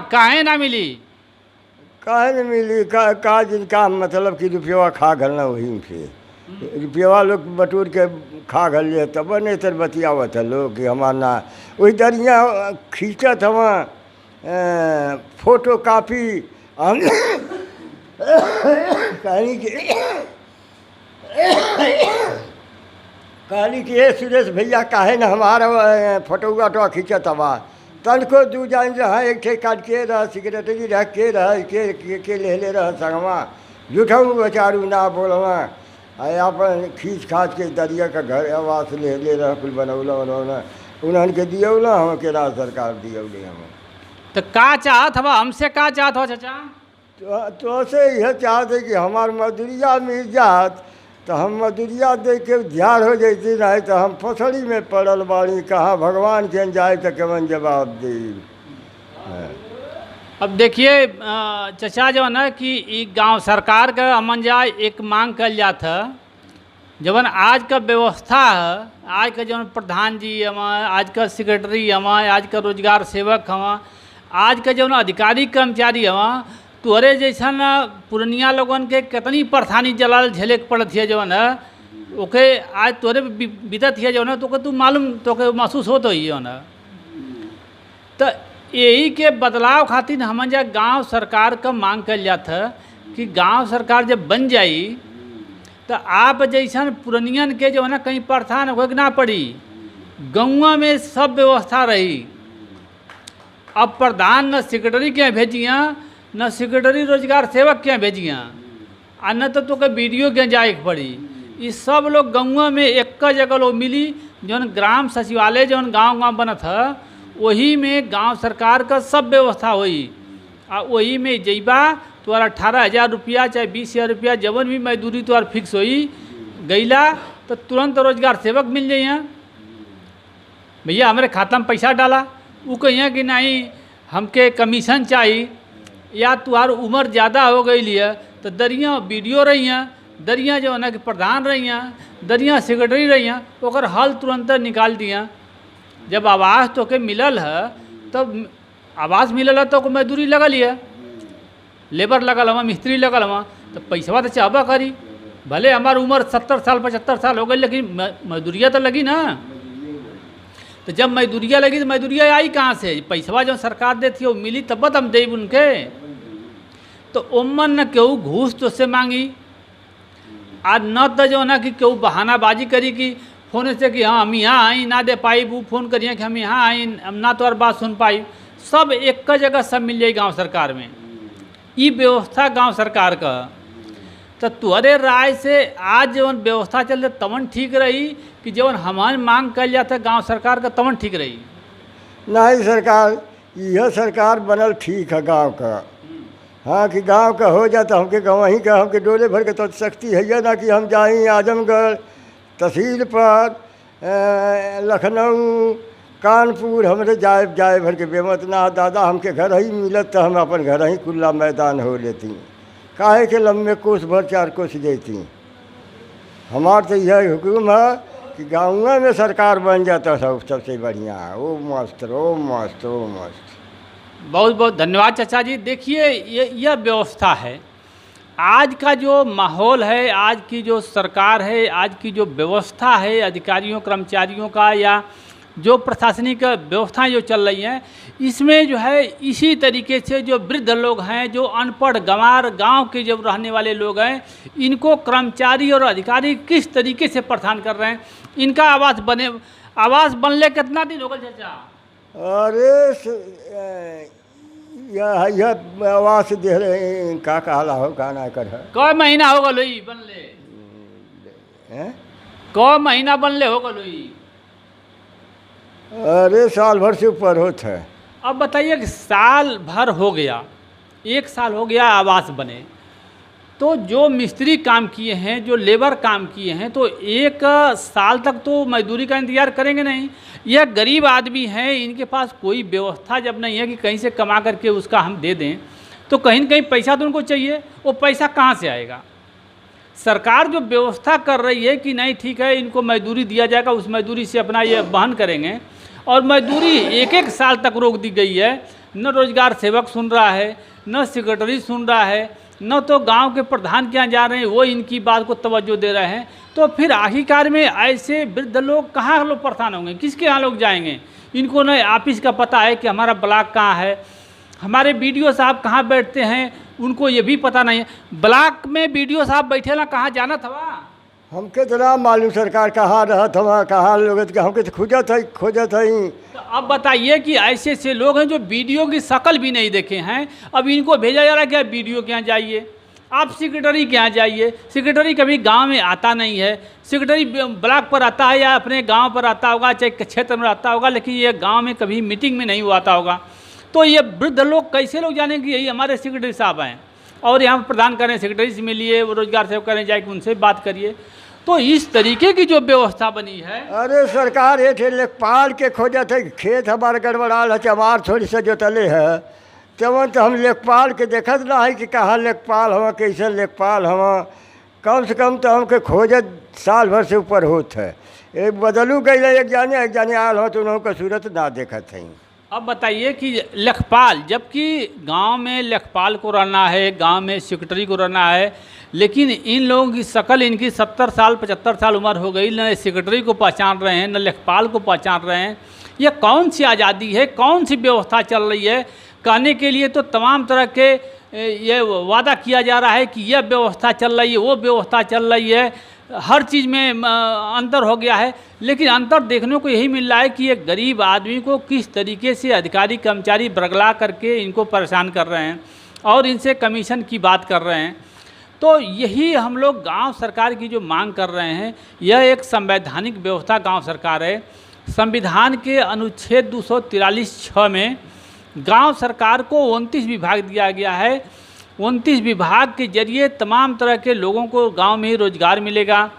काहे ना मिली? काहे न मिली का जिनका मतलब कि रुपया खा घलना वहीं से रुपया लोग बटूर के खा घल लिए तब नहीं तर बतियावत है लोग कि हमारा ना वही दरिया खींचत हवा फोटो कापी हम कहली कि ये सुरेश भैया काहे ना हमारा फोटोआ तो खींचत हवा तन को दू जान रहा एक ठे काट के रहा सिगरेटरी रह के रहा के ले रहा संगवा जुठाऊ बेचारू ना बोलवा अपन खींच खाच के दरिया का घर आवास ले रहा कुल बनौला बनौला उन्हन के दियौला हम के राज्य सरकार दियौले हम। तो का चाहत हवा हमसे? का चाहत हो चाचा? तो से यह चाहते कि हमार मजदूरिया मिल जात तो हम मजदूरिया दे के ध्यान हो जाती नहीं तो हम फसड़ी में पड़ल बाड़ी कहाँ भगवान के जाए तो केवन जवाब दी। अब देखिए चचा जो है ना कि गांव सरकार का अमन जाए एक मांग कल जात है जवन आज का व्यवस्था है आज का जवन प्रधान जी हमारे आज का सेक्रेटरी हमारे आज का रोजगार सेवक हवा आज का जवन अधिकारी कर्मचारी हवा तोरे जैसा न पुरनिया लोगन के कितनी परेशानी जलाल झेले के पड़त है जवन है ओके आज तोरे बीतत है जवन है तो तू मालूम तो के महसूस होत ही है ना। तो यही के बदलाव खातिर हम जा गांव सरकार का मांग कल जात है कि गांव सरकार जब बन जाई तो आप जैसा पुरनियन के जो है ना कहीं परेशान हो ना पड़ी गौवा में सब व्यवस्था रही। अब प्रधान न सेक्रेटरी क्या भेजियाँ न सेक्रेटरी रोजगार सेवक क्या भेजियाँ आ न तो के वीडियो क्या जाए पड़ी। ये सब लोग गौवा में एक जगह लोग मिली जौन ग्राम सचिवालय जौन गांव गांव बनत है वही में गांव सरकार का सब व्यवस्था हुई आ वही में जइबा तुम्हारा 18,000 रुपया चाहे 20,000 रुपया जवन भी मजदूरी तुम्हारा फिक्स हुई गईला तो तुरंत रोजगार सेवक मिल जाइए। भैया हमारे खाता में पैसा डाला वो कहिए कि नहीं हमके कमीशन चाहिए या तुम्हार उम्र ज़्यादा हो गई है तो दरिया वीडियो रही हैं दरिया जो है ना कि प्रधान रही हैं दरिया सेक्रेटरी रही हैं ओकर हल तुरंत निकाल दिया। जब आवास तो के मिलल है तब आवास मिलल है तो मजदूरी लगल है लेबर लगल हवा मिस्त्री लगल हवा तो पैसा तो चाहबा करी भले हमार उम्र 70 साल 75 साल हो गई लेकिन मजदूरिया तो लगी ना। तो जब मजदूरिया लगी तो मजदूरिया आई कहाँ से? पैसा जो सरकार देती है वो मिली तब हम देब उनके। तो उमन न केहू घूस तो से मांगी आज न तो जो ना कि केहू बहानाबाजी करी कि फोन से कि हाँ हम यहाँ आई ना दे पाई वो फोन करिए कि हम यहाँ आई हम ना तो और बात सुन पाई। सब एक जगह सब मिल जाए गांव सरकार में ये व्यवस्था गांव सरकार का। तो तुहरे राय से आज जवन व्यवस्था चल रही तवन ठीक रही कि जवन हमारे मांग कल जाता गांव सरकार का तवन ठीक रही? नहीं सरकार यह सरकार बनल ठीक है गांव का। हाँ कि गांव का हो जाता हमके गंवही का हमके डोले भर के तो शक्ति है ना कि हम जाएँ आजमगढ़ तहसील पर लखनऊ कानपुर हमरे जाए भर के बेमत ना दादा हमके घर ही मिलत तो हम अपन घर ही खुला मैदान हो लेती काहे के लम्बे कोस भर 4 कोस देती। हमार तो यह हुक्म है कि गाँव में सरकार बन जाता सबसे बढ़िया ओ मस्त ओ मस्त ओ मस्त। बहुत बहुत धन्यवाद चाचा जी। देखिए यह व्यवस्था है आज का जो माहौल है आज की जो सरकार है आज की जो व्यवस्था है अधिकारियों कर्मचारियों का या जो प्रशासनिक व्यवस्थाएं जो चल रही हैं इसमें जो है इसी तरीके से जो वृद्ध लोग हैं जो अनपढ़ गंवार गांव के जो रहने वाले लोग हैं इनको कर्मचारी और अधिकारी किस तरीके से परेशान कर रहे हैं। इनका आवास बनले कितना दिन हो गए चाचा? अरे यह आवास दे रहे का कहला हो का ना कर क महीना हो गई बनले? क महीना बनले हो गई? अरे साल भर से ऊपर होता है। अब बताइए कि साल भर हो गया 1 साल हो गया आवास बने तो जो मिस्त्री काम किए हैं जो लेबर काम किए हैं तो 1 साल तक तो मजदूरी का इंतज़ार करेंगे नहीं। यह गरीब आदमी हैं इनके पास कोई व्यवस्था जब नहीं है कि कहीं से कमा करके उसका हम दे दें तो कहीं न कहीं पैसा तो उनको चाहिए। वो पैसा कहाँ से आएगा? सरकार जो व्यवस्था कर रही है कि नहीं ठीक है इनको मजदूरी दिया जाएगा उस मजदूरी से अपना ये वहन करेंगे और मजदूरी 1-1 साल तक रोक दी गई है। न रोजगार सेवक सुन रहा है, न सेक्रेटरी सुन रहा है, न तो गांव के प्रधान क्या जा रहे हैं वो इनकी बात को तवज्जो दे रहे हैं। तो फिर आखिरकार में ऐसे वृद्ध लोग कहाँ लोग परेशान होंगे, किसके यहाँ लोग जाएंगे? इनको न ऑफिस का पता है कि हमारा ब्लॉक कहाँ है, हमारे बीडीओ साहब कहाँ बैठते हैं उनको ये भी पता नहीं है। ब्लॉक में बीडीओ साहब बैठे ना, कहाँ जाना था? हमके तो ना मालूम सरकार कहाँ रहत हवा, कहाँ लोग हमके तो खोजत है। तो अब बताइए कि ऐसे ऐसे लोग हैं जो वीडियो की शक्ल भी नहीं देखे हैं, अब इनको भेजा जा रहा है कि आप वीडियो के यहाँ जाइए, आप सेक्रेटरी के यहाँ जाइए। सेक्रेटरी कभी गांव में आता नहीं है, सेक्रेटरी ब्लॉक पर आता है या अपने गांव पर आता होगा, चाहे क्षेत्र में आता होगा, लेकिन ये गांव में कभी मीटिंग में नहीं हुआ आता होगा। तो ये वृद्ध लोग कैसे लोग जाने कि यही हमारे सेक्रेटरी साहब हैं और यहाँ प्रदान करें, सेक्रेटरी से मिलिए, रोजगार सेवक करें, जाके उनसे बात करिए। तो इस तरीके की जो व्यवस्था बनी है, अरे सरकार ये थे लेखपाल के खोजत है, खेत हमारे गड़बड़ाल है, चमार थोड़ी सा जोतले है, तवन तो हम लेखपाल के देखत ना है कि कहाँ लेखपाल हवा, कैसे लेखपाल हवा। कम से कम तो हमके खोजत साल भर से ऊपर होत है। एक बदलू गई एक जाने आल हो तो उनका सूरत ना देखत है। अब बताइए कि लेखपाल, जबकि गांव में लेखपाल को रहना है, गांव में सेक्रेटरी को रहना है, लेकिन इन लोगों की शक्ल, इनकी 70 साल 75 साल उम्र हो गई, न सेक्रेटरी को पहचान रहे हैं, न लेखपाल को पहचान रहे हैं। ये कौन सी आज़ादी है, कौन सी व्यवस्था चल रही है? कहने के लिए तो तमाम तरह के ये वादा किया जा रहा है कि यह व्यवस्था चल रही है, वो व्यवस्था चल रही है, हर चीज़ में अंतर हो गया है, लेकिन अंतर देखने को यही मिल रहा है कि एक गरीब आदमी को किस तरीके से अधिकारी कर्मचारी बरगला करके इनको परेशान कर रहे हैं और इनसे कमीशन की बात कर रहे हैं। तो यही हम लोग गांव सरकार की जो मांग कर रहे हैं, यह एक संवैधानिक व्यवस्था गांव सरकार है। संविधान के अनुच्छेद 243(6) में गांव सरकार को 29 विभाग दिया गया है। 29 विभाग के जरिए तमाम तरह के लोगों को गांव में ही रोजगार मिलेगा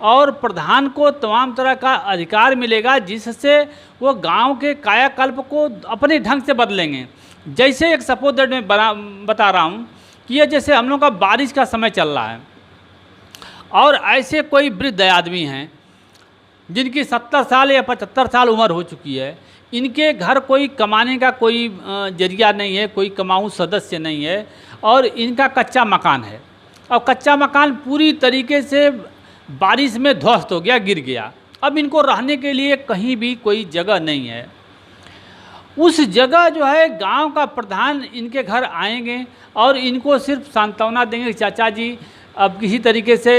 और प्रधान को तमाम तरह का अधिकार मिलेगा, जिससे वो गांव के कायाकल्प को अपने ढंग से बदलेंगे। जैसे एक सपोज दैट मैं बता रहा हूँ कि ये जैसे हम लोग का बारिश का समय चल रहा है और ऐसे कोई वृद्ध आदमी हैं जिनकी 70 साल या 75 साल उम्र हो चुकी है, इनके घर कोई कमाने का कोई जरिया नहीं है, कोई कमाऊ सदस्य नहीं है और इनका कच्चा मकान है और कच्चा मकान पूरी तरीके से बारिश में ध्वस्त हो गया, गिर गया। अब इनको रहने के लिए कहीं भी कोई जगह नहीं है। उस जगह जो है गांव का प्रधान इनके घर आएंगे और इनको सिर्फ सांत्वना देंगे, चाचा जी अब किसी तरीके से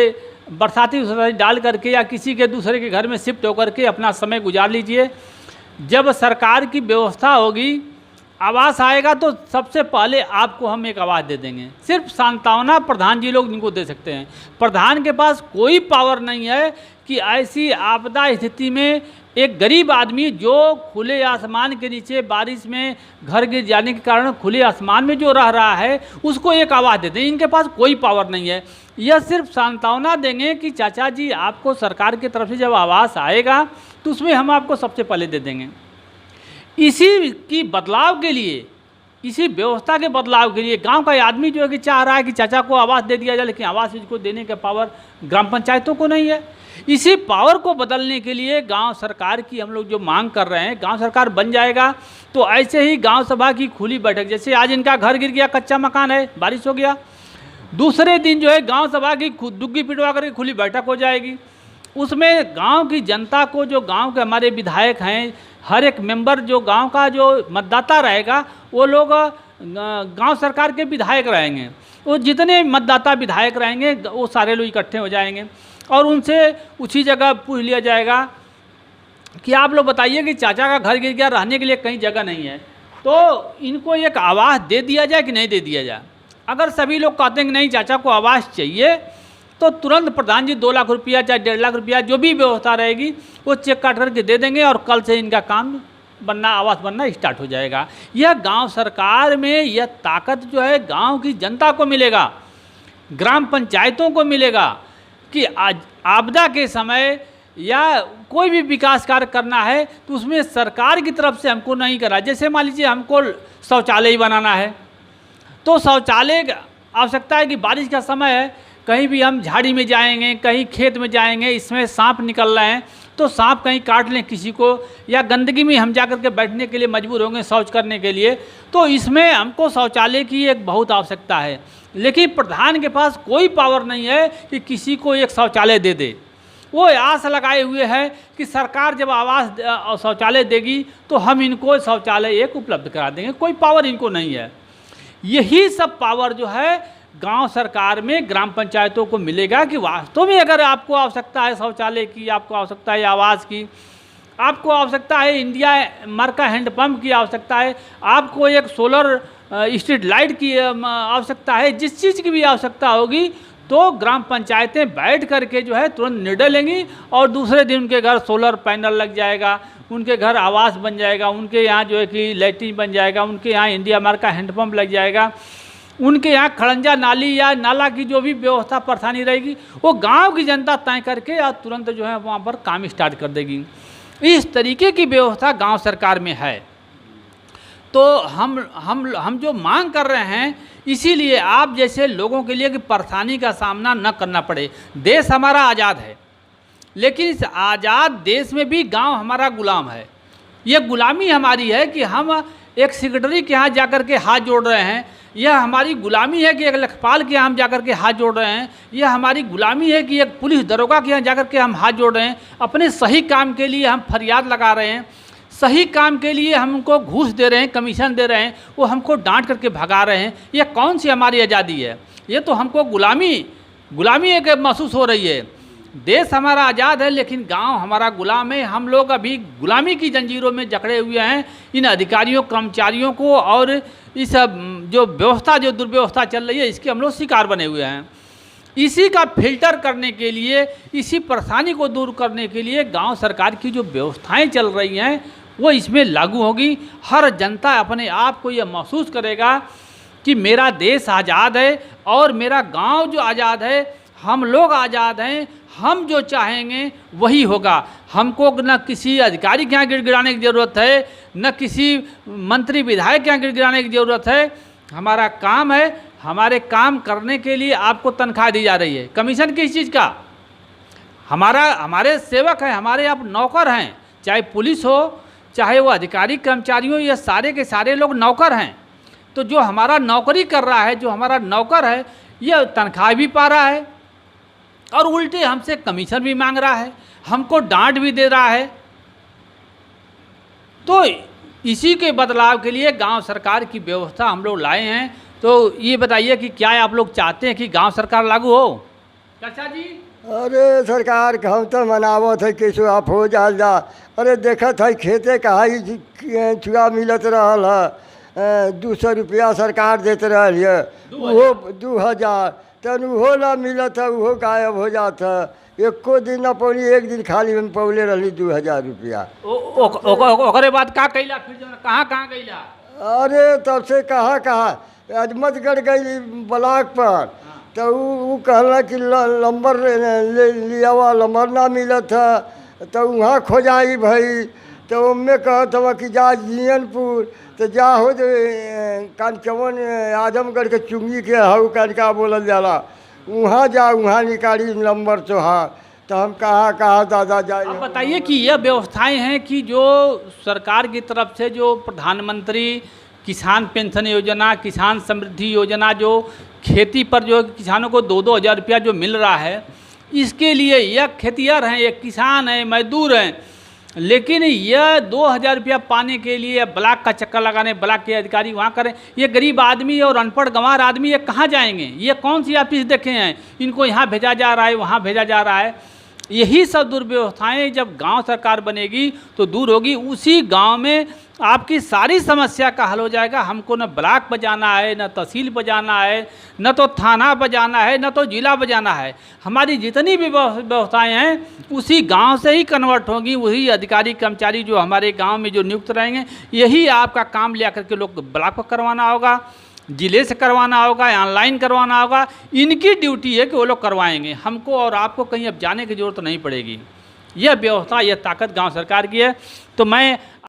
बरसाती डाल करके या किसी के दूसरे के घर में शिफ्ट होकर के अपना समय गुजार लीजिए। जब सरकार की व्यवस्था होगी, आवास आएगा तो सबसे पहले आपको हम एक आवाज़ दे देंगे। सिर्फ सांत्वना प्रधान जी लोग इनको दे सकते हैं। प्रधान के पास कोई पावर नहीं है कि ऐसी आपदा स्थिति में एक गरीब आदमी जो खुले आसमान के नीचे बारिश में घर गिर जाने के कारण खुले आसमान में जो रह रहा है उसको एक आवाज़ दे दें। इनके पास कोई पावर नहीं है। यह सिर्फ सांत्वना देंगे कि चाचा जी आपको सरकार की तरफ से जब आवास आएगा तो उसमें हम आपको सबसे पहले दे देंगे। इसी की बदलाव के लिए, इसी व्यवस्था के बदलाव के लिए गांव का आदमी जो है कि चाह रहा है कि चाचा को आवास दे दिया जाए, लेकिन आवास इसको देने का पावर ग्राम पंचायतों को नहीं है। इसी पावर को बदलने के लिए गांव सरकार की हम लोग जो मांग कर रहे हैं, गांव सरकार बन जाएगा तो ऐसे ही गांव सभा की खुली बैठक, जैसे आज इनका घर गिर गया, कच्चा मकान है, बारिश हो गया, दूसरे दिन जो है गांव सभा की दुग्गी पिटवा करके खुली बैठक हो जाएगी। उसमें गांव की जनता को, जो गांव के हमारे विधायक हैं, हर एक मेंबर जो गांव का जो मतदाता रहेगा वो लोग गांव सरकार के विधायक रहेंगे। वो जितने मतदाता विधायक रहेंगे वो सारे लोग इकट्ठे हो जाएंगे और उनसे उसी जगह पूछ लिया जाएगा कि आप लोग बताइए कि चाचा का घर गिर गया, रहने के लिए कहीं जगह नहीं है, तो इनको एक आवास दे दिया जाए कि नहीं दे दिया जाए। अगर सभी लोग कहते हैं कि नहीं चाचा को आवास चाहिए, तो तुरंत प्रधान जी 2 लाख रुपया चाहे 1.5 लाख रुपया जो भी व्यवस्था रहेगी वो चेक काट करके दे देंगे और कल से इनका काम बनना, आवास बनना स्टार्ट हो जाएगा। यह गांव सरकार में यह ताकत जो है गांव की जनता को मिलेगा, ग्राम पंचायतों को मिलेगा कि आज आपदा के समय या कोई भी विकास कार्य करना है तो उसमें सरकार की तरफ से हमको नहीं करा। जैसे मान लीजिए हमको शौचालय ही बनाना है तो शौचालय आवश्यकता है कि बारिश का समय है, कहीं भी हम झाड़ी में जाएंगे, कहीं खेत में जाएंगे, इसमें सांप निकल रहे हैं तो सांप कहीं काट लें किसी को, या गंदगी में हम जा कर के बैठने के लिए मजबूर होंगे शौच करने के लिए, तो इसमें हमको शौचालय की एक बहुत आवश्यकता है। लेकिन प्रधान के पास कोई पावर नहीं है कि किसी को एक शौचालय दे दे। वो आस लगाए हुए है कि सरकार जब आवास शौचालय देगी तो हम इनको शौचालय एक उपलब्ध करा देंगे। कोई पावर इनको नहीं है। यही सब पावर जो है गांव सरकार में, ग्राम पंचायतों को मिलेगा कि वास्तव में अगर आपको आवश्यकता है शौचालय की, आपको आवश्यकता है आवास की, आपको आवश्यकता है इंडिया मार्का हैंडपम्प की आवश्यकता है, आपको एक सोलर स्ट्रीट लाइट की आवश्यकता है, जिस चीज़ की भी आवश्यकता होगी तो ग्राम पंचायतें बैठ करके जो है तुरंत निर्णय लेंगी और दूसरे दिन उनके घर सोलर पैनल लग जाएगा, उनके घर आवास बन जाएगा, उनके यहाँ जो है कि लैट्रिन बन जाएगा, उनके यहाँ इंडिया मार्का हैंडपम्प लग जाएगा, उनके यहाँ खड़ंजा नाली या नाला की जो भी व्यवस्था परेशानी रहेगी वो गांव की जनता तय करके और तुरंत जो है वहाँ पर काम स्टार्ट कर देगी। इस तरीके की व्यवस्था गांव सरकार में है। तो हम जो मांग कर रहे हैं, इसीलिए आप जैसे लोगों के लिए कि परेशानी का सामना न करना पड़े। देश हमारा आज़ाद है, लेकिन इस आज़ाद देश में भी गांव हमारा गुलाम है। ये गुलामी हमारी है कि हम एक सेक्रेटरी के यहाँ जाकर के हाथ जोड़ रहे हैं, यह हमारी गुलामी है कि एक लेखपाल के यहाँ हम जाकर के हाथ जोड़ रहे हैं, यह हमारी गुलामी है कि एक पुलिस दरोगा के यहाँ जाकर के हम हाथ जोड़ रहे हैं। अपने सही काम के लिए हम फरियाद लगा रहे हैं, सही काम के लिए हम उनको घूस दे रहे हैं, कमीशन दे रहे हैं, वो हमको डांट करके भगा रहे हैं। यह कौन सी हमारी आज़ादी है? ये तो हमको गुलामी एक महसूस हो रही है। देश हमारा आज़ाद है लेकिन गांव हमारा गुलाम है। हम लोग अभी गुलामी की जंजीरों में जकड़े हुए हैं। इन अधिकारियों कर्मचारियों को और इस जो व्यवस्था, जो दुर्व्यवस्था चल रही है, इसके हम लोग शिकार बने हुए हैं। इसी का फिल्टर करने के लिए, इसी परेशानी को दूर करने के लिए गांव सरकार की जो व्यवस्थाएं चल रही हैं वो इसमें लागू होगी। हर जनता अपने आप को यह महसूस करेगा कि मेरा देश आज़ाद है और मेरा गांव जो आज़ाद है, हम लोग आज़ाद हैं, हम जो चाहेंगे वही होगा। हमको न किसी अधिकारी के यहाँ गिड़गिड़ाने की ज़रूरत है, न किसी मंत्री विधायक के यहाँ गिड़गिड़ाने की ज़रूरत है। हमारा काम है, हमारे काम करने के लिए आपको तनख्वाह दी जा रही है। कमीशन किस चीज़ का? हमारे सेवक हैं, हमारे आप नौकर हैं, चाहे पुलिस हो, चाहे वो अधिकारी कर्मचारी हो, ये सारे के सारे लोग नौकर हैं। तो जो हमारा नौकरी कर रहा है, जो हमारा नौकर है, ये तनख्वाह भी पा रहा है और उल्टे हमसे कमीशन भी मांग रहा है, हमको डांट भी दे रहा है। तो इसी के बदलाव के लिए गांव सरकार की व्यवस्था हम लोग लाए हैं। तो ये बताइए कि क्या आप लोग चाहते हैं कि गांव सरकार लागू हो? चाचा जी, अरे सरकार के हम तो मनावत है कि आप हो जा। अरे देखत है खेते का ही चुआ मिलत रहल है, 200 रुपया सरकार देते रहल है, वो 2000 तन उहो ना मिलत है, उहो गायब हो जात है। एको दिन न पौली, एक दिन खाली हम पौले रही 2000 रुपया। ओकरे बाद का कैला? फिर कहाँ गईला? अरे तब से कहाँ अजमतगढ़ गई ब्लॉक पर, तो वो कहला कि नंबर ले लिया हुआ, नंबर ना मिलत है, तो वहाँ खोजाई भाई। तो उनमें कहत हुआ कि जा जियनपुर, तो जा हो जो कंचवन आजमगढ़ के चुंगी के हऊ कनका बोलल जाला, वहाँ जा, वहाँ निकाली नंबर तोहार। तो हम कहाँ दादा जाए। आप बताइए कि यह व्यवस्थाएं हैं कि जो सरकार की तरफ से जो प्रधानमंत्री किसान पेंशन योजना, किसान समृद्धि योजना, जो खेती पर जो किसानों को 2-2 हज़ार रुपया जो मिल रहा है, इसके लिए यह खेतिहर हैं, एक किसान हैं, मजदूर हैं, लेकिन यह 2000 रुपया पाने के लिए ब्लॉक का चक्कर लगाने, ब्लॉक के अधिकारी वहाँ करें। ये गरीब आदमी और अनपढ़ गंवार आदमी ये कहाँ जाएंगे? ये कौन सी ऑफिस देखे हैं? इनको यहाँ भेजा जा रहा है, वहाँ भेजा जा रहा है। यही सब दुर्व्यवस्थाएं जब गांव सरकार बनेगी तो दूर होगी। उसी गांव में आपकी सारी समस्या का हल हो जाएगा। हमको न ब्लॉक पर जाना है, न तहसील पर जाना है, न तो थाना पर जाना है, न तो जिला पर जाना है। हमारी जितनी भी व्यवस्थाएं हैं उसी गांव से ही कन्वर्ट होंगी। वही अधिकारी कर्मचारी जो हमारे गांव में जो नियुक्त रहेंगे, यही आपका काम ले करके लोग ब्लॉक पर करवाना होगा, जिले से करवाना होगा, ऑनलाइन करवाना होगा। इनकी ड्यूटी है कि वो लोग करवाएंगे। हमको और आपको कहीं अब जाने की ज़रूरत नहीं पड़ेगी। यह व्यवस्था, यह ताकत गांव सरकार की है। तो मैं